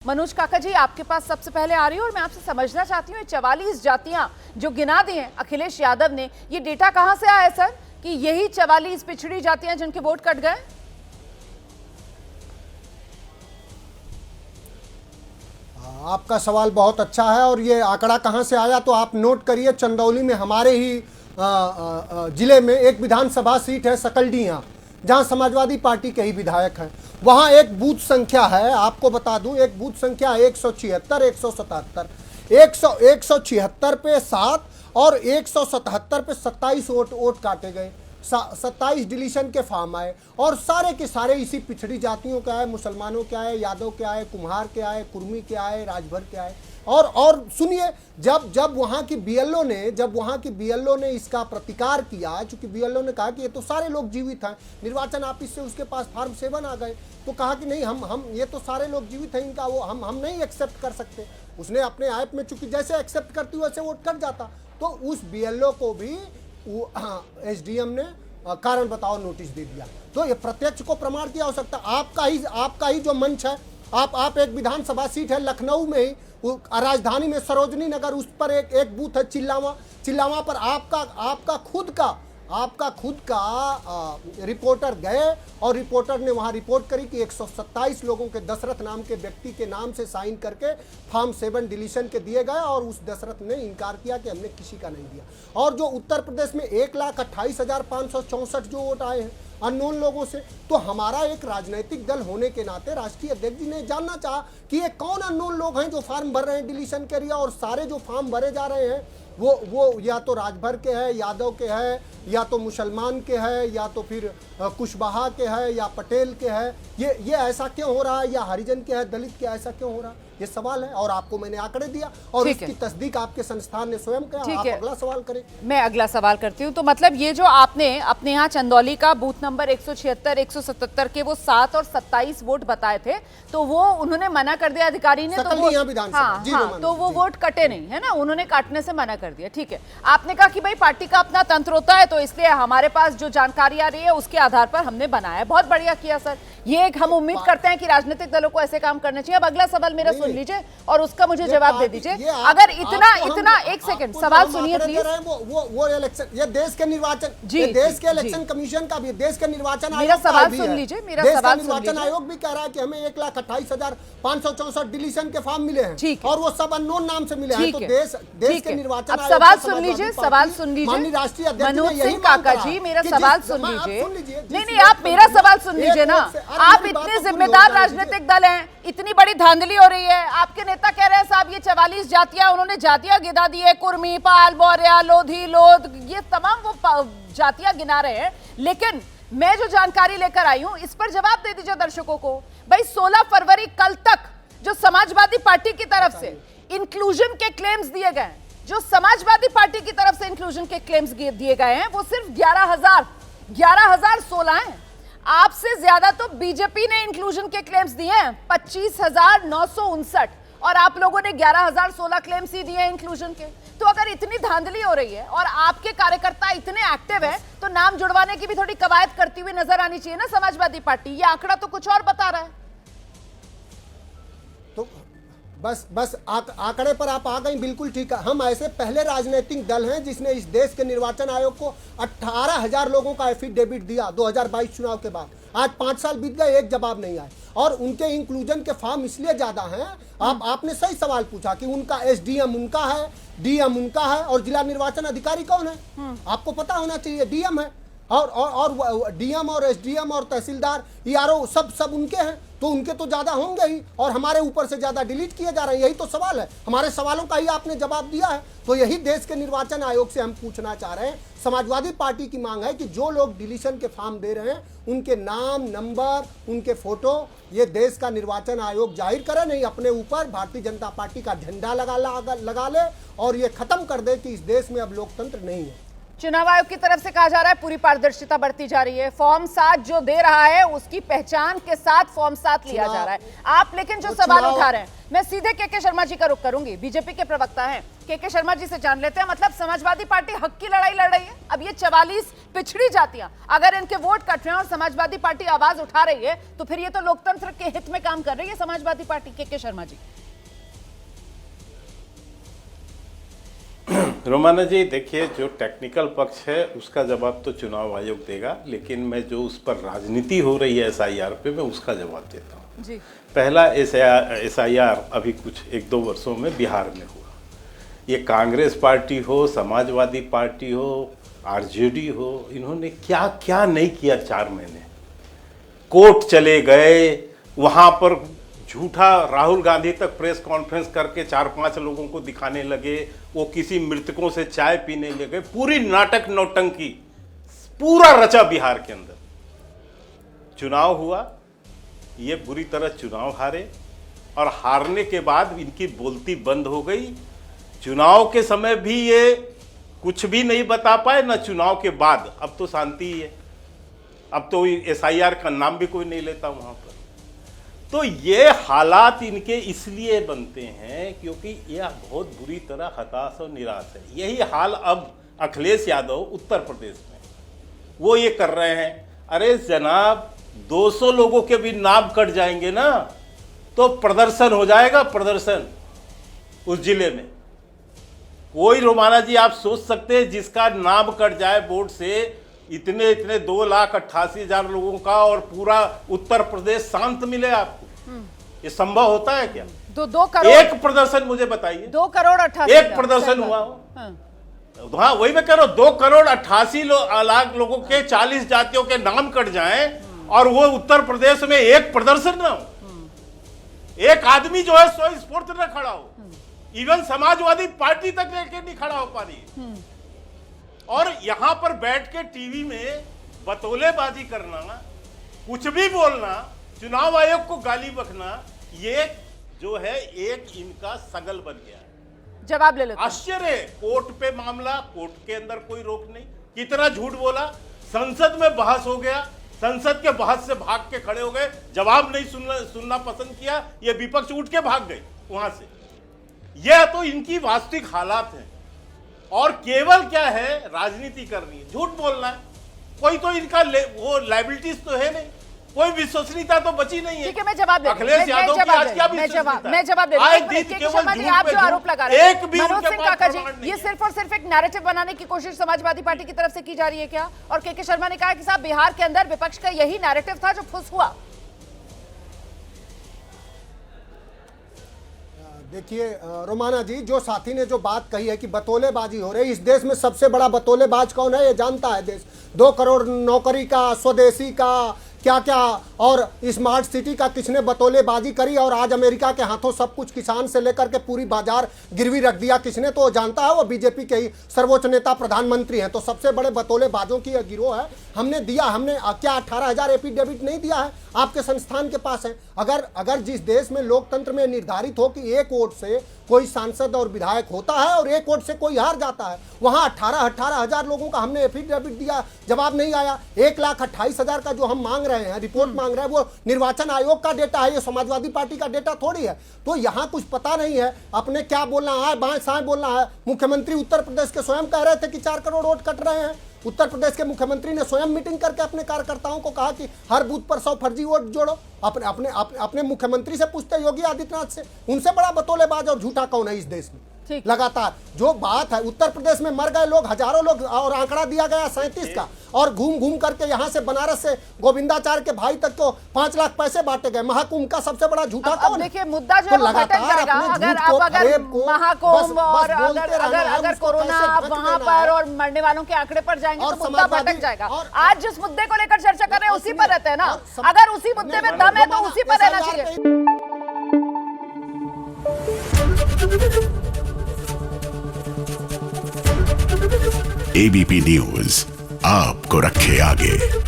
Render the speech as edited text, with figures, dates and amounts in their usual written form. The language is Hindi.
मनोज काका जी, आपके पास सबसे पहले आ रही हूँ और मैं आपसे समझना चाहती हूँ 44 जातियां जो गिना दी हैं अखिलेश यादव ने, ये डेटा कहां से आया है सर कि यही 44 पिछड़ी जातियां जिनके वोट कट गए? आपका सवाल बहुत अच्छा है और ये आंकड़ा कहां से आया तो आप नोट करिए। चंदौली में हमारे ही जिले में एक विधानसभा सीट है सकलडीहा, जहां समाजवादी पार्टी के ही विधायक हैं। वहां एक बूथ संख्या है, आपको बता दूं, एक बूथ संख्या 176, 177, 176 पे 7 और 177 पे 27 वोट काटे गए। 27 डिलीशन के फॉर्म आए और सारे के सारे इसी पिछड़ी जातियों के आए, मुसलमानों के आए, यादव के आए, कुम्हार के आए, कुर्मी के आए, राजभर के आए। और सुनिए, जब वहाँ की बीएलओ ने इसका प्रतिकार किया, चूंकि बीएलओ ने कहा कि ये तो सारे लोग जीवित हैं, निर्वाचन ऑफिस से उसके पास फॉर्म 7 आ गए, तो कहा कि नहीं, हम ये तो सारे लोग जीवित हैं, इनका वो हम नहीं एक्सेप्ट कर सकते। उसने अपने ऐप में, चूंकि जैसे एक्सेप्ट करती वैसे वोट कट जाता, तो उस बीएलओ को भी एसडीएम ने कारण बताओ नोटिस दे दिया। तो ये प्रत्यक्ष को प्रमाण किया हो सकता। आपका ही जो मंच है, आप एक विधानसभा सीट है लखनऊ में ही, राजधानी में सरोजनी नगर, उस पर एक बूथ है चिल्लावा पर आपका खुद का रिपोर्टर गए और रिपोर्टर ने वहां रिपोर्ट करी कि 127 लोगों के, दशरथ नाम के व्यक्ति के नाम से साइन करके फॉर्म 7 डिलीशन के दिए गए और उस दशरथ ने इनकार किया कि हमने किसी का नहीं दिया। और जो उत्तर प्रदेश में 1,28,564 जो वोट आए हैं अननोन लोगों से, तो हमारा एक राजनीतिक दल होने के नाते राष्ट्रीय अध्यक्ष जी ने जानना चाहा कि ये कौन अननोन लोग हैं जो फॉर्म भर रहे हैं डिलीशन के लिए, और सारे जो फॉर्म भरे जा रहे हैं वो या तो राजभर के हैं, यादव के हैं, या तो मुसलमान के हैं, या तो फिर कुशवाहा के हैं, या पटेल के हैं। ये ऐसा क्यों हो रहा है, या हरिजन के है, दलित के, ऐसा क्यों हो रहा है, ये सवाल है। और आपको मैंने आंकड़े दिया और इसकी तस्दीक आपके संस्थान ने स्वयं किया। आप अगला सवाल करें। मैं अगला सवाल करती हूँ। तो मतलब ये जो आपने अपने यहाँ चंदौली का बूथ नंबर 176, 177 के वो 7 और 27 वोट बताए थे, तो वो उन्होंने मना कर दिया अधिकारी ने, तो वो वोट कटे नहीं है ना, उन्होंने काटने से मना कर दिया। ठीक है, आपने कहा कि भाई पार्टी का अपना तंत्र होता है, तो इसलिए हमारे पास जो जानकारी आ रही है उसके आधार पर हमने बनाया। बहुत बढ़िया किया सर, ये एक हम उम्मीद करते हैं कि राजनीतिक दलों को ऐसे काम करने चाहिए। अब अगला सवाल मेरा सुन लीजिए और उसका मुझे जवाब दे दीजिए। अगर इतना एक सेकंड सवाल सुनिए प्लीज। वो इलेक्शन, ये देश के निर्वाचन, ये देश के इलेक्शन कमीशन का भी, देश के निर्वाचन मेरा सवाल सुन लीजिए, मेरा सवाल निर्वाचन आयोग भी कह रहा है कि हमें 1,28,564 डिलीशन के फॉर्म मिले हैं और वो सब अननोन नाम से मिले हैं। तो देश के निर्वाचन आयोग, सवाल सुन लीजिए, सवाल सुन लीजिए राष्ट्रीय अध्यक्ष मनोज सिंह काका जी, मेरा सवाल सुन लीजिए। नहीं, आप मेरा सवाल सुन लीजिए ना। आप इतने जिम्मेदार राजनीतिक दल हैं, इतनी बड़ी धांधली हो रही है, आपके नेता कह रहे हैं साहब ये 44 जातियां, उन्होंने जातियां गिना दी है, कुर्मी, पाल, बोरिया, लोधी, लोध, ये तमाम वो जातियां गिना रहे हैं। लेकिन मैं जो जानकारी लेकर आई हूं इस पर जवाब दे दीजिए दर्शकों को। भाई 16 फरवरी कल तक जो समाजवादी पार्टी की तरफ से इंक्लूजन के क्लेम्स दिए गए, जो समाजवादी पार्टी की तरफ से इंक्लूजन के क्लेम्स दिए गए हैं, वो सिर्फ 11,016 हैं। आपसे ज्यादा तो बीजेपी ने इंक्लूजन के क्लेम्स दिए हैं 25,959 और आप लोगों ने 11,016 क्लेम्स ही दिए हैं इंक्लूजन के। तो अगर इतनी धांधली हो रही है और आपके कार्यकर्ता इतने एक्टिव हैं, तो नाम जुड़वाने की भी थोड़ी कवायद करती हुई नजर आनी चाहिए ना समाजवादी पार्टी। ये आंकड़ा तो कुछ और बता रहा है। तो बस आंकड़े पर आप आ गई, बिल्कुल ठीक है। हम ऐसे पहले राजनीतिक दल हैं जिसने इस देश के निर्वाचन आयोग को 18,000 लोगों का एफिडेविट दिया 2022 चुनाव के बाद। आज 5 साल बीत गए, एक जवाब नहीं आया। और उनके इंक्लूजन के फॉर्म इसलिए ज्यादा हैं, आपने सही सवाल पूछा कि उनका एसडीएम उनका है, डीएम उनका है, और जिला निर्वाचन अधिकारी कौन है आपको पता होना चाहिए, डीएम है। और डीएम और एसडीएम और तहसीलदार, ईआरओ सब उनके हैं, तो उनके तो ज्यादा होंगे ही, और हमारे ऊपर से ज्यादा डिलीट किए जा रहे हैं। यही तो सवाल है, हमारे सवालों का ही आपने जवाब दिया है। तो यही देश के निर्वाचन आयोग से हम पूछना चाह रहे हैं। समाजवादी पार्टी की मांग है कि जो लोग डिलीशन के फॉर्म दे रहे हैं उनके नाम, नंबर, उनके फोटो ये देश का निर्वाचन आयोग जाहिर करे, नहीं अपने ऊपर भारतीय जनता पार्टी का झंडा लगा ले और ये खत्म कर दे कि इस देश में अब लोकतंत्र नहीं है। चुनाव आयोग की तरफ से कहा जा रहा है पूरी पारदर्शिता बढ़ती जा रही है, फॉर्म 7 जो दे रहा है उसकी पहचान के साथ फॉर्म 7 लिया जा रहा है। आप लेकिन जो सवाल उठा रहे हैं, मैं सीधे के शर्मा जी का रुख करूंगी, बीजेपी के प्रवक्ता हैं, के शर्मा जी से जान लेते हैं। मतलब समाजवादी पार्टी हक की लड़ाई लड़ रही है। अब ये 44 पिछड़ी जातियां अगर इनके वोट कट रहे हैं और समाजवादी पार्टी आवाज उठा रही है, तो फिर ये तो लोकतंत्र के हित में काम कर रही है समाजवादी पार्टी। के शर्मा जी। रोमाना जी, देखिए, जो टेक्निकल पक्ष है उसका जवाब तो चुनाव आयोग देगा, लेकिन मैं जो उस पर राजनीति हो रही है SIR पे, मैं उसका जवाब देता हूँ जी। पहला SIR अभी कुछ 1-2 वर्षों में बिहार में हुआ। ये कांग्रेस पार्टी हो, समाजवादी पार्टी हो, RJD हो, इन्होंने क्या क्या नहीं किया। 4 महीने कोर्ट चले गए, वहाँ पर झूठा राहुल गांधी तक प्रेस कॉन्फ्रेंस करके 4-5 लोगों को दिखाने लगे, वो किसी मृतकों से चाय पीने लगे, पूरी नाटक नौटंकी पूरा रचा बिहार के अंदर। चुनाव हुआ, ये बुरी तरह चुनाव हारे, और हारने के बाद इनकी बोलती बंद हो गई। चुनाव के समय भी ये कुछ भी नहीं बता पाए, ना चुनाव के बाद। अब तो शांति ही है, अब तो SIR का नाम भी कोई नहीं लेता वहां पर। तो ये हालात इनके इसलिए बनते हैं क्योंकि यह बहुत बुरी तरह हताश और निराश है। यही हाल अब अखिलेश यादव उत्तर प्रदेश में, वो ये कर रहे हैं। अरे जनाब, 200 लोगों के भी नाम कट जाएंगे ना, तो प्रदर्शन हो जाएगा, प्रदर्शन उस जिले में। कोई, रोमाना जी, आप सोच सकते हैं जिसका नाम कट जाए बोर्ड से, इतने 2,88,000 लोगों का, और पूरा उत्तर प्रदेश शांत मिले आपको, ये संभव होता है क्या? 2 करोड़ एक प्रदर्शन मुझे बताइए, 2,88,000 एक प्रदर्शन हुआ हो? हाँ, वही मैं कह रहा हूं, 2,88,00,000 लोगों के 40 जातियों के नाम कट जाएं और वो उत्तर प्रदेश में एक प्रदर्शन ना हो, एक आदमी जो है सो स्फूर्त न खड़ा हो, इवन समाजवादी पार्टी तक लेके नहीं खड़ा हो पा रही है। और यहां पर बैठ के टीवी में बतौलेबाजी करना, कुछ भी बोलना, चुनाव आयोग को गाली बकना, ये जो है एक इनका सगल बन गया है। जवाब ले लेते। आश्चर्य, कोर्ट पे मामला, कोर्ट के अंदर कोई रोक नहीं, कितना झूठ बोला। संसद में बहस हो गया, संसद के बहस से भाग के खड़े हो गए, जवाब नहीं सुनना पसंद किया, ये विपक्ष उठ के भाग गए वहां से। यह तो इनकी वास्तविक हालात है, और केवल क्या है, राजनीति करनी है, झूठ बोलना है। कोई तो इनका वो लायबिलिटीज तो है नहीं, कोई विश्वसनीयता तो बची नहीं है। ठीक है, मैं जवाब दे, अखिलेश यादव की आज क्या विश्वसनीयता? मैं जवाब दे रहा हूं। आप जो आरोप लगा रहे हैं मनोज सिंह काका जी, ये सिर्फ और सिर्फ एक नैरेटिव बनाने की कोशिश समाजवादी पार्टी की तरफ से की जा रही है क्या? और के शर्मा ने कहा कि साहब, बिहार के अंदर विपक्ष का यही नैरेटिव था जो फुस हुआ। देखिए रोमाना जी, जो साथी ने जो बात कही है कि बतौलेबाजी हो रही है, इस देश में सबसे बड़ा बतौलेबाज कौन है ये जानता है देश। 2 करोड़ नौकरी का, स्वदेशी का, क्या क्या, और स्मार्ट सिटी का किसने बतौलेबाजी करी, और आज अमेरिका के हाथों सब कुछ, किसान से लेकर के पूरी बाजार गिरवी रख दिया किसने, तो जानता है, वो बीजेपी के ही सर्वोच्च नेता प्रधानमंत्री हैं। तो सबसे बड़े बतौलेबाजों की यह गिरोह है। हमने दिया, हमने क्या 18,000 एफिडेविट नहीं दिया है, आपके संस्थान के पास है। अगर जिस देश में लोकतंत्र में निर्धारित हो कि एक वोट से कोई सांसद और विधायक होता है और एक वोट से कोई हार जाता है, वहां 18,000 लोगों का हमने एफिडेविट दिया, जवाब नहीं आया। 1,28,000 का जो हम मांग रहे हैं, रिपोर्ट मांग रहे हैं, वो निर्वाचन आयोग का डेटा है, ये समाजवादी पार्टी का डेटा थोड़ी है। तो यहाँ कुछ पता नहीं है, अपने क्या बोलना है, बाएं साएं बोलना है। मुख्यमंत्री उत्तर प्रदेश के स्वयं कह रहे थे कि 4 करोड़ वोट कट रहे हैं। उत्तर प्रदेश के मुख्यमंत्री ने स्वयं मीटिंग करके अपने कार्यकर्ताओं को कहा कि हर बूथ पर 100 फर्जी वोट जोड़ो। अपने मुख्यमंत्री से पूछते, योगी आदित्यनाथ से, उनसे बड़ा बतौलेबाज और झूठा कौन है इस देश में? लगातार जो बात है, उत्तर प्रदेश में मर गए लोग, हजारों लोग, और आंकड़ा दिया गया 37 का, और घूम घूम करके यहाँ से बनारस से गोविंदाचार्य के भाई तक को 5 लाख पैसे बांटे गए। महाकुंभ का सबसे बड़ा झूठा कौन? देखिए, मुद्दा जो है वो भटक जाएगा। अगर महाकुंभ और अगर कोरोना वहां पर और मरने वालों के आंकड़े पर जाएंगे तो मुद्दा भटक जाएगा। आज जिस मुद्दे को लेकर चर्चा कर रहे हैं उसी पर रहते हैं ना। अगर उसी मुद्दे में दम है तो उसी पर रहना चाहिए। एबीपी न्यूज आपको रखे आगे।